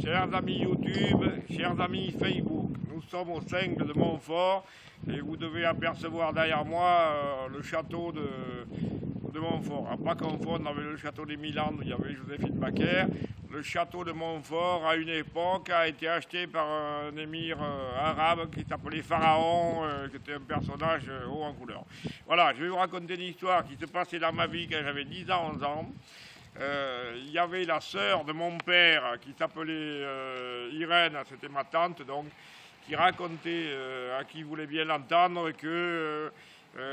Chers amis YouTube, chers amis Facebook, nous sommes au 5 de Montfort et vous devez apercevoir derrière moi le château de Montfort. À pas confondre avec le château des Milandes où il y avait Joséphine Baker. Le château de Montfort, à une époque, a été acheté par un émir arabe qui s'appelait Pharaon, qui était un personnage haut en couleur. Voilà, je vais vous raconter une histoire qui se passait dans ma vie quand j'avais 10 ans, 11 ans. Il y avait la sœur de mon père qui s'appelait Irène, c'était ma tante, donc, qui racontait à qui voulait bien l'entendre que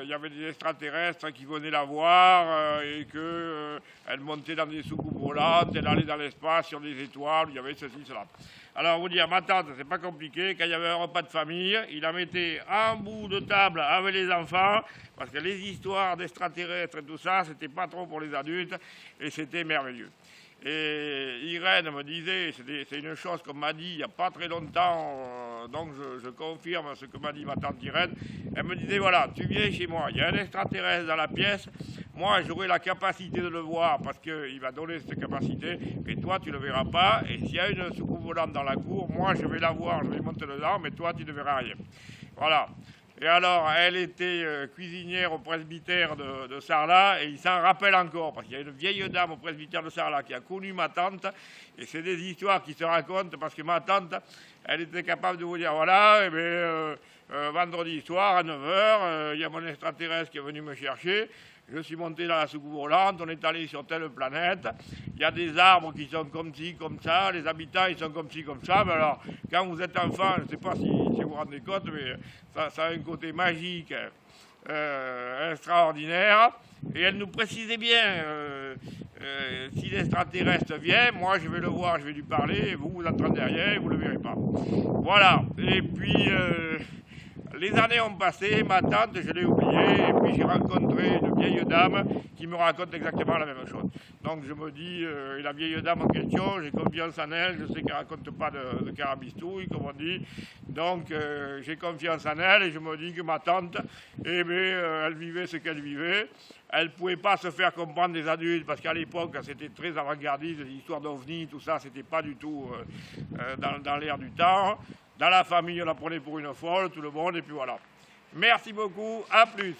il y avait des extraterrestres qui venaient la voir et qu'elle montait dans des soucoupes volantes, elle allait dans l'espace sur des étoiles, il y avait ceci, cela. Alors, vous dire, ma tante, c'est pas compliqué, quand il y avait un repas de famille, il la mettait en bout de table avec les enfants, parce que les histoires d'extraterrestres et tout ça, c'était pas trop pour les adultes, et c'était merveilleux. Et Irène me disait, c'est une chose qu'on m'a dit il n'y a pas très longtemps, donc je confirme ce que m'a dit ma tante Irène. Elle me disait, voilà, tu viens chez moi, il y a un extraterrestre dans la pièce, moi j'aurai la capacité de le voir parce qu'il va donner cette capacité, mais toi tu ne le verras pas, et s'il y a une soucoupe volante dans la cour, moi je vais la voir, je vais monter dedans, mais toi tu ne verras rien. Voilà. Et alors, elle était cuisinière au presbytère de Sarlat, et il s'en rappelle encore, parce qu'il y a une vieille dame au presbytère de Sarlat qui a connu ma tante, et c'est des histoires qui se racontent, parce que ma tante, elle était capable de vous dire, voilà, vendredi soir à 9 h, il y a mon extraterrestre qui est venu me chercher, je suis monté dans la soucoupe volante, on est allé sur telle planète, il y a des arbres qui sont comme ci, comme ça, les habitants ils sont comme ci, comme ça. Mais alors, quand vous êtes enfant, je ne sais pas si vous vous rendez compte, mais ça a un côté magique, extraordinaire. Et elle nous précisait bien, si l'extraterrestre vient, moi je vais le voir, je vais lui parler, et vous, vous n'entendez rien, vous ne le verrez pas. Voilà, et puis... les années ont passé, ma tante, je l'ai oubliée, et puis j'ai rencontré une vieille dame qui me raconte exactement la même chose. Donc je me dis, la vieille dame en question, j'ai confiance en elle, je sais qu'elle ne raconte pas de carabistouille, comme on dit. Donc j'ai confiance en elle et je me dis que ma tante, elle vivait ce qu'elle vivait. Elle ne pouvait pas se faire comprendre des adultes, parce qu'à l'époque, c'était très avant-gardiste, les histoires d'ovnis, tout ça, c'était pas du tout dans l'air du temps. Dans la famille, on la prenait pour une folle, tout le monde, et puis voilà. Merci beaucoup, à plus.